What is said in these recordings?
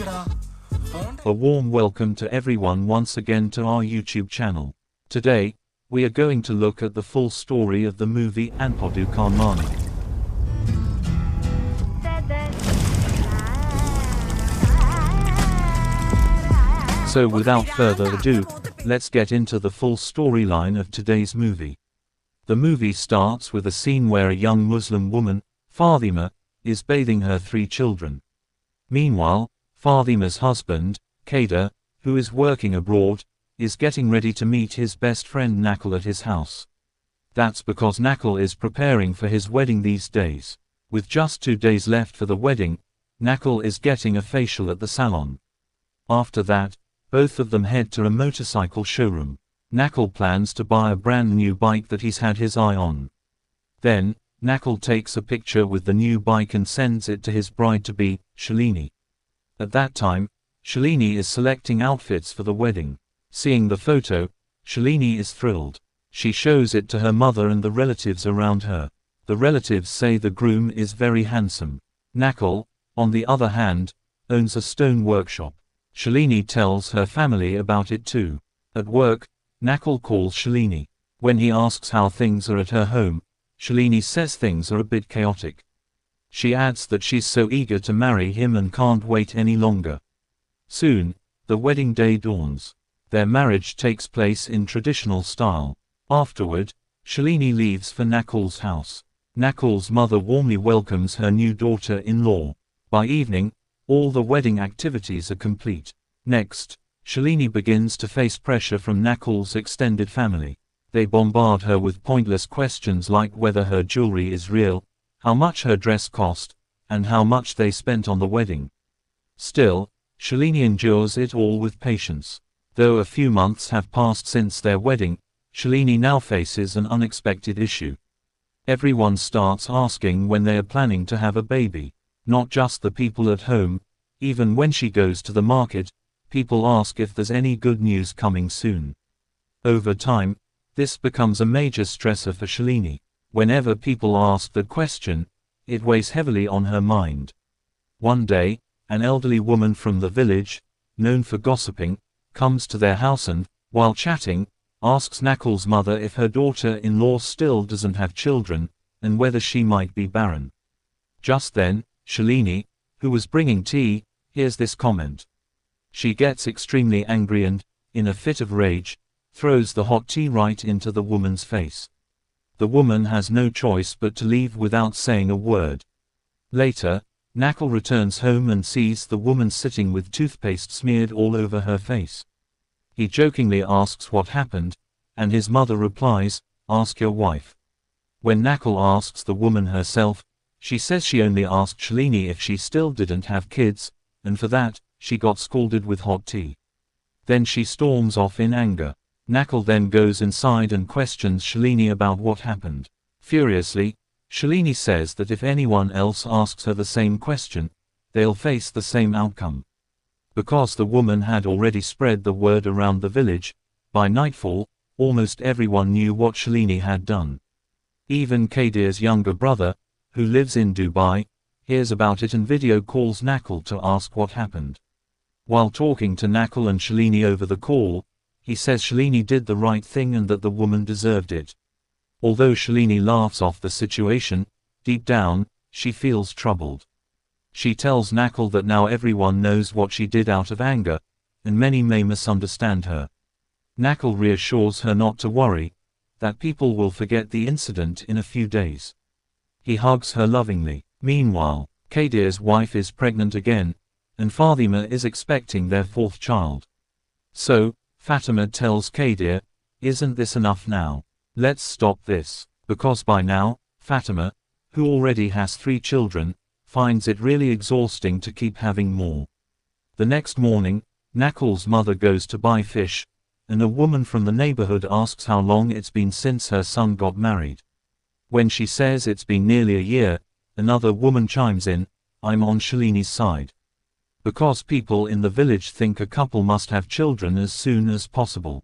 A warm welcome to everyone once again to our YouTube channel. Today, we are going to look at the full story of the movie Anbodhu Kanmani. So without further ado, let's get into the full storyline of today's movie. The movie starts with a scene where a young Muslim woman, Fatima, is bathing her 3 children. Meanwhile, Fatima's husband, Kader, who is working abroad, is getting ready to meet his best friend Nakul at his house. That's because Nakul is preparing for his wedding these days. With just 2 days left for the wedding, Nakul is getting a facial at the salon. After that, both of them head to a motorcycle showroom. Nakul plans to buy a brand new bike that he's had his eye on. Then, Nakul takes a picture with the new bike and sends it to his bride-to-be, Shalini. At that time, Shalini is selecting outfits for the wedding. Seeing the photo, Shalini is thrilled. She shows it to her mother and the relatives around her. The relatives say the groom is very handsome. Nakul, on the other hand, owns a stone workshop. Shalini tells her family about it too. At work, Nakul calls Shalini. When he asks how things are at her home, Shalini says things are a bit chaotic. She adds that she's so eager to marry him and can't wait any longer. Soon, the wedding day dawns. Their marriage takes place in traditional style. Afterward, Shalini leaves for Nakul's house. Nakul's mother warmly welcomes her new daughter-in-law. By evening, all the wedding activities are complete. Next, Shalini begins to face pressure from Nakul's extended family. They bombard her with pointless questions like whether her jewelry is real, how much her dress cost, and how much they spent on the wedding. Still, Shalini endures it all with patience. Though a few months have passed since their wedding, Shalini now faces an unexpected issue. Everyone starts asking when they are planning to have a baby. Not just the people at home, even when she goes to the market, people ask if there's any good news coming soon. Over time, this becomes a major stressor for Shalini. Whenever people ask that question, it weighs heavily on her mind. One day, an elderly woman from the village, known for gossiping, comes to their house and, while chatting, asks Nakul's mother if her daughter-in-law still doesn't have children, and whether she might be barren. Just then, Shalini, who was bringing tea, hears this comment. She gets extremely angry and, in a fit of rage, throws the hot tea right into the woman's face. The woman has no choice but to leave without saying a word. Later, Nakul returns home and sees the woman sitting with toothpaste smeared all over her face. He jokingly asks what happened, and his mother replies, "Ask your wife." When Nakul asks the woman herself, she says she only asked Shalini if she still didn't have kids, and for that, she got scalded with hot tea. Then she storms off in anger. Nakul then goes inside and questions Shalini about what happened. Furiously, Shalini says that if anyone else asks her the same question, they'll face the same outcome. Because the woman had already spread the word around the village, by nightfall, almost everyone knew what Shalini had done. Even Kadir's younger brother, who lives in Dubai, hears about it and video calls Nakul to ask what happened. While talking to Nakul and Shalini over the call, he says Shalini did the right thing and that the woman deserved it. Although Shalini laughs off the situation, deep down, she feels troubled. She tells Nakul that now everyone knows what she did out of anger, and many may misunderstand her. Nakul reassures her not to worry, that people will forget the incident in a few days. He hugs her lovingly. Meanwhile, Kadir's wife is pregnant again, and Fatima is expecting their 4th child. So, Fatima tells Kadir, "Isn't this enough now? Let's stop this." Because by now, Fatima, who already has 3 children, finds it really exhausting to keep having more. The next morning, Nakul's mother goes to buy fish, and a woman from the neighborhood asks how long it's been since her son got married. When she says it's been nearly a year, another woman chimes in, "I'm on Shalini's side." Because people in the village think a couple must have children as soon as possible.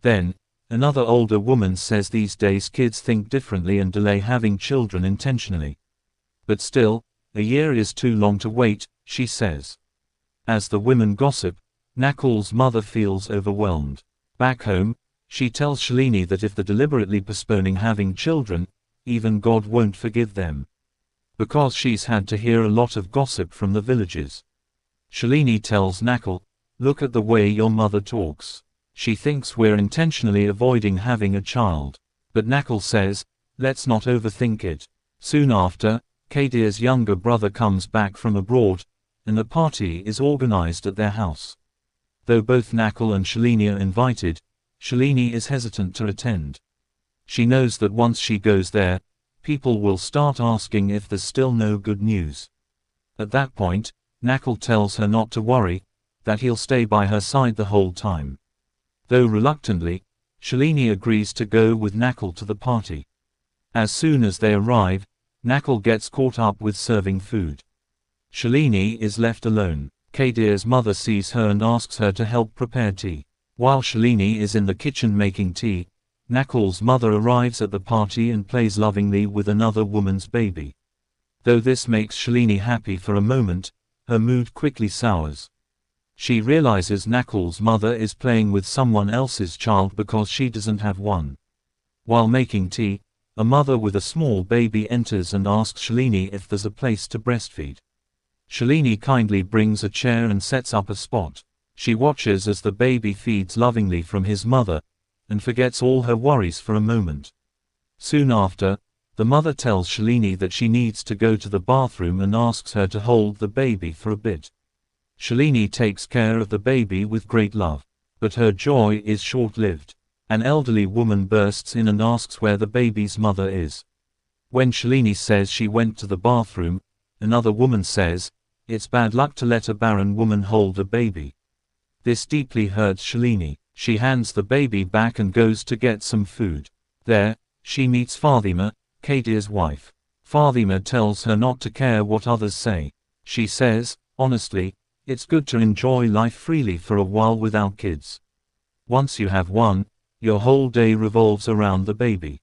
Then, another older woman says these days kids think differently and delay having children intentionally. But still, a year is too long to wait, she says. As the women gossip, Nakul's mother feels overwhelmed. Back home, she tells Shalini that if they're deliberately postponing having children, even God won't forgive them. Because she's had to hear a lot of gossip from the villages. Shalini tells Nakul, "Look at the way your mother talks. She thinks we're intentionally avoiding having a child." But Nakul says, "Let's not overthink it." Soon after, Kadir's younger brother comes back from abroad, and a party is organized at their house. Though both Nakul and Shalini are invited, Shalini is hesitant to attend. She knows that once she goes there, people will start asking if there's still no good news. At that point, Nakul tells her not to worry, that he'll stay by her side the whole time. Though reluctantly, Shalini agrees to go with Nakul to the party. As soon as they arrive, Nakul gets caught up with serving food. Shalini is left alone. Kadir's mother sees her and asks her to help prepare tea. While Shalini is in the kitchen making tea, Nakul's mother arrives at the party and plays lovingly with another woman's baby. Though this makes Shalini happy for a moment, her mood quickly sours. She realizes Nakul's mother is playing with someone else's child because she doesn't have one. While making tea, a mother with a small baby enters and asks Shalini if there's a place to breastfeed. Shalini kindly brings a chair and sets up a spot. She watches as the baby feeds lovingly from his mother, and forgets all her worries for a moment. Soon after, the mother tells Shalini that she needs to go to the bathroom and asks her to hold the baby for a bit. Shalini takes care of the baby with great love. But her joy is short-lived. An elderly woman bursts in and asks where the baby's mother is. When Shalini says she went to the bathroom, another woman says, "It's bad luck to let a barren woman hold a baby." This deeply hurts Shalini. She hands the baby back and goes to get some food. There, she meets Fatima, Kadir's wife. Fatima tells her not to care what others say. She says, "Honestly, it's good to enjoy life freely for a while without kids. Once you have one, your whole day revolves around the baby."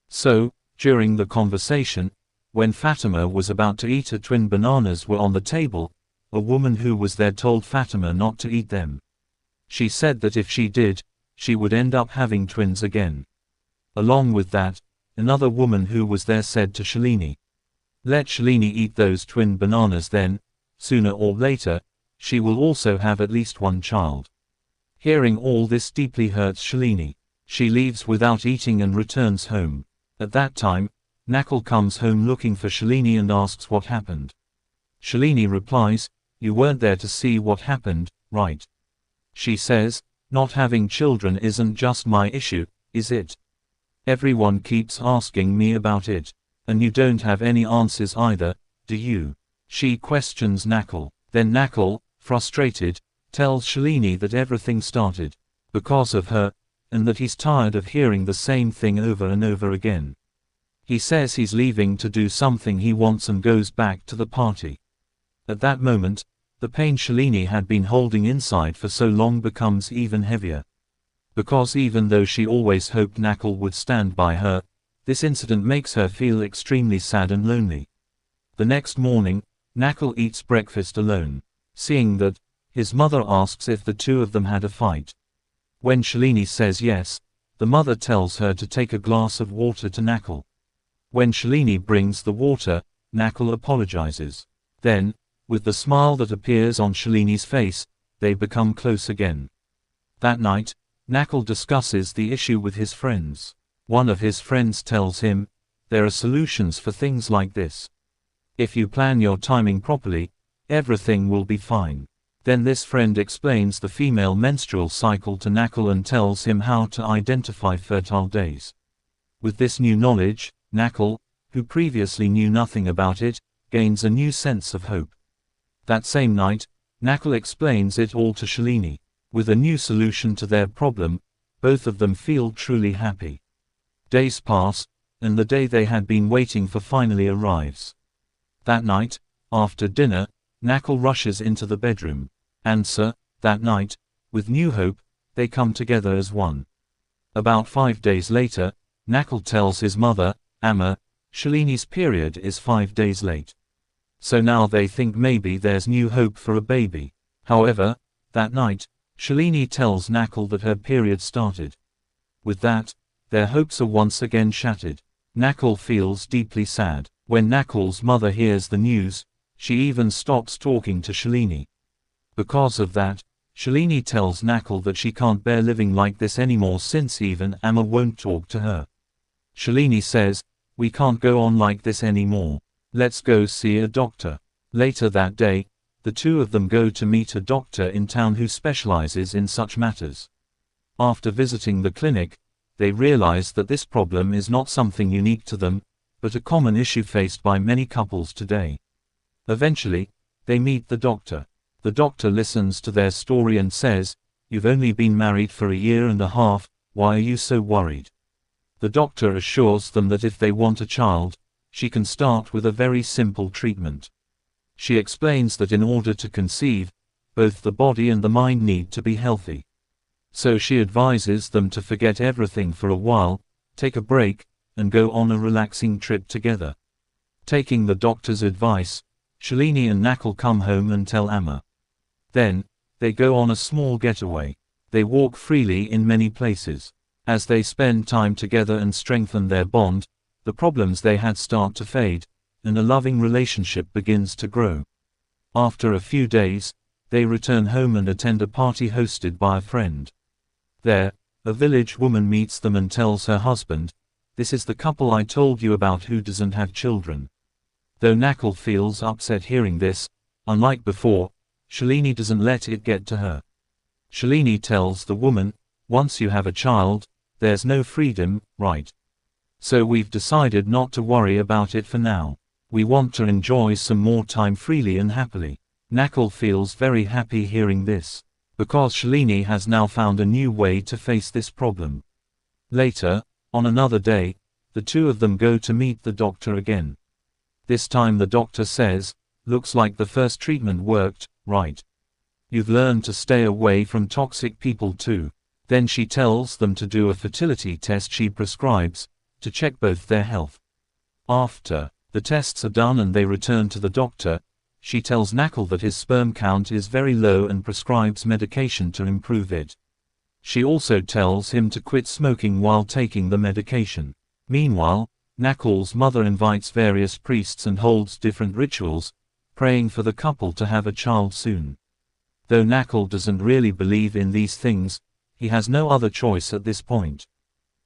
So, during the conversation, when Fatima was about to eat, her twin bananas were on the table. A woman who was there told Fatima not to eat them. She said that if she did, she would end up having twins again. Along with that, another woman who was there said to Shalini, "Let Shalini eat those twin bananas, then, sooner or later, she will also have at least one child." Hearing all this deeply hurts Shalini. She leaves without eating and returns home. At that time, Nakul comes home looking for Shalini and asks what happened. Shalini replies, "You weren't there to see what happened, right?" She says, "Not having children isn't just my issue, is it? Everyone keeps asking me about it. And you don't have any answers either, do you?" She questions Nakul. Then Nakul, frustrated, tells Shalini that everything started because of her, and that he's tired of hearing the same thing over and over again. He says he's leaving to do something he wants and goes back to the party. At that moment, the pain Shalini had been holding inside for so long becomes even heavier. Because even though she always hoped Nakul would stand by her, this incident makes her feel extremely sad and lonely. The next morning, Nakul eats breakfast alone. Seeing that, his mother asks if the two of them had a fight. When Shalini says yes, the mother tells her to take a glass of water to Nakul. When Shalini brings the water, Nakul apologizes. Then, with the smile that appears on Shalini's face, they become close again. That night, Nakul discusses the issue with his friends. One of his friends tells him, "There are solutions for things like this. If you plan your timing properly, everything will be fine." Then this friend explains the female menstrual cycle to Nakul and tells him how to identify fertile days. With this new knowledge, Nakul, who previously knew nothing about it, gains a new sense of hope. That same night, Nakul explains it all to Shalini. With a new solution to their problem, both of them feel truly happy. Days pass, and the day they had been waiting for finally arrives. That night, after dinner, Nakul rushes into the bedroom. That night, with new hope, they come together as one. About 5 days later, Nakul tells his mother, Amma, Shalini's period is 5 days late. So now they think maybe there's new hope for a baby. However, that night, Shalini tells Nakul that her period started. With that, their hopes are once again shattered. Nakul feels deeply sad. When Nakul's mother hears the news, she even stops talking to Shalini. Because of that, Shalini tells Nakul that she can't bear living like this anymore since even Amma won't talk to her. Shalini says, "We can't go on like this anymore. Let's go see a doctor." Later that day, the two of them go to meet a doctor in town who specializes in such matters. After visiting the clinic, they realize that this problem is not something unique to them, but a common issue faced by many couples today. Eventually, they meet the doctor. The doctor listens to their story and says, "You've only been married for a year and a half, why are you so worried?" The doctor assures them that if they want a child, she can start with a very simple treatment. She explains that in order to conceive, both the body and the mind need to be healthy. So she advises them to forget everything for a while, take a break, and go on a relaxing trip together. Taking the doctor's advice, Shalini and Nakul come home and tell Amma. Then, they go on a small getaway. They walk freely in many places. As they spend time together and strengthen their bond, the problems they had start to fade, and a loving relationship begins to grow. After a few days, they return home and attend a party hosted by a friend. There, a village woman meets them and tells her husband, "This is the couple I told you about who doesn't have children." Though Nakul feels upset hearing this, unlike before, Shalini doesn't let it get to her. Shalini tells the woman, "Once you have a child, there's no freedom, right? So we've decided not to worry about it for now. We want to enjoy some more time freely and happily." Nakul feels very happy hearing this, because Shalini has now found a new way to face this problem. Later, on another day, the two of them go to meet the doctor again. This time the doctor says, "Looks like the first treatment worked, right? You've learned to stay away from toxic people too." Then she tells them to do a fertility test she prescribes, to check both their health. After the tests are done and they return to the doctor, she tells Nakul that his sperm count is very low and prescribes medication to improve it. She also tells him to quit smoking while taking the medication. Meanwhile, Nakul's mother invites various priests and holds different rituals, praying for the couple to have a child soon. Though Nakul doesn't really believe in these things, he has no other choice at this point.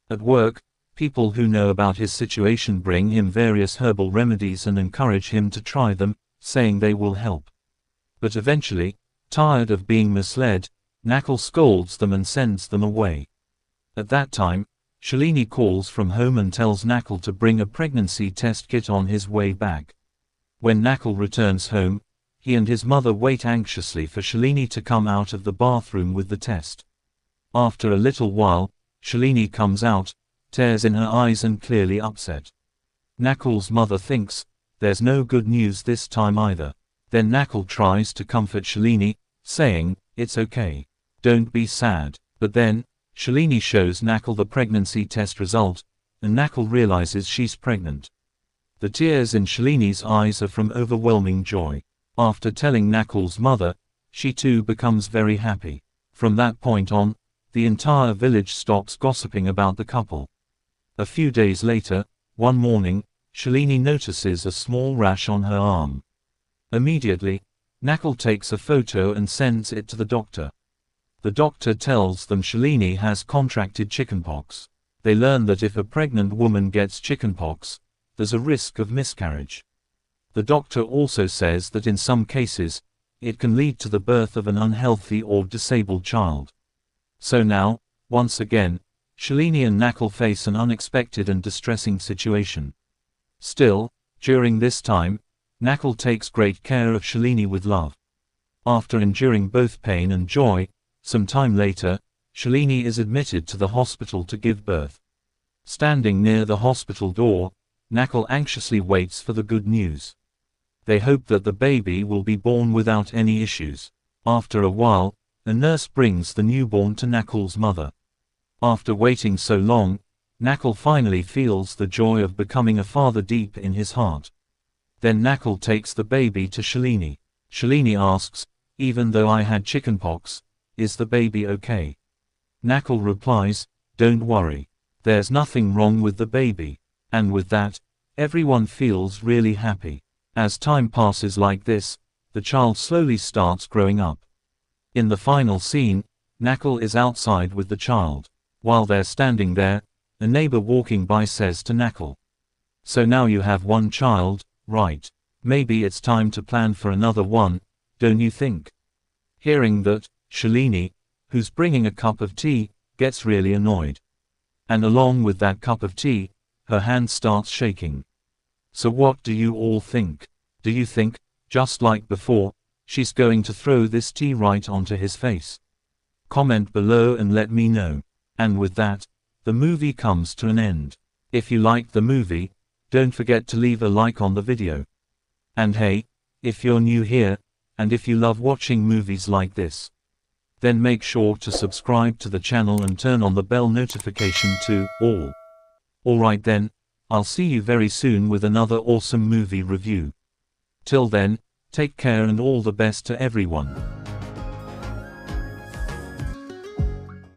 At work, people who know about his situation bring him various herbal remedies and encourage him to try them, saying they will help. But eventually, tired of being misled, Nakul scolds them and sends them away. At that time, Shalini calls from home and tells Nakul to bring a pregnancy test kit on his way back. When Nakul returns home, he and his mother wait anxiously for Shalini to come out of the bathroom with the test. After a little while, Shalini comes out, tears in her eyes and clearly upset. Nakul's mother thinks, there's no good news this time either. Then Nakul tries to comfort Shalini, saying, "It's okay. Don't be sad." But then, Shalini shows Nakul the pregnancy test result, and Nakul realizes she's pregnant. The tears in Shalini's eyes are from overwhelming joy. After telling Nakul's mother, she too becomes very happy. From that point on, the entire village stops gossiping about the couple. A few days later, one morning, Shalini notices a small rash on her arm. Immediately, Nakul takes a photo and sends it to the doctor. The doctor tells them Shalini has contracted chickenpox. They learn that if a pregnant woman gets chickenpox, there's a risk of miscarriage. The doctor also says that in some cases, it can lead to the birth of an unhealthy or disabled child. So now, once again, Shalini and Nakul face an unexpected and distressing situation. Still, during this time, Nakul takes great care of Shalini with love. After enduring both pain and joy, some time later, Shalini is admitted to the hospital to give birth. Standing near the hospital door, Nakul anxiously waits for the good news. They hope that the baby will be born without any issues. After a while, a nurse brings the newborn to Nakul's mother. After waiting so long, Nakul finally feels the joy of becoming a father deep in his heart. Then Nakul takes the baby to Shalini. Shalini asks, even though I had chickenpox. Is the baby okay? Nakul replies, don't worry. There's nothing wrong with the baby. And with that, everyone feels really happy. As time passes like this, the child slowly starts growing up. In the final scene, Nakul is outside with the child. While they're standing there, a neighbor walking by says to Nakul, so now you have one child, right? Maybe it's time to plan for another one, don't you think? Hearing that, Shalini, who's bringing a cup of tea, gets really annoyed. And along with that cup of tea, her hand starts shaking. So what do you all think? Do you think, just like before, she's going to throw this tea right onto his face? Comment below and let me know. And with that, the movie comes to an end. If you liked the movie, don't forget to leave a like on the video. And hey, if you're new here, and if you love watching movies like this, then make sure to subscribe to the channel and turn on the bell notification to all. Alright then, I'll see you very soon with another awesome movie review. Till then, take care and all the best to everyone.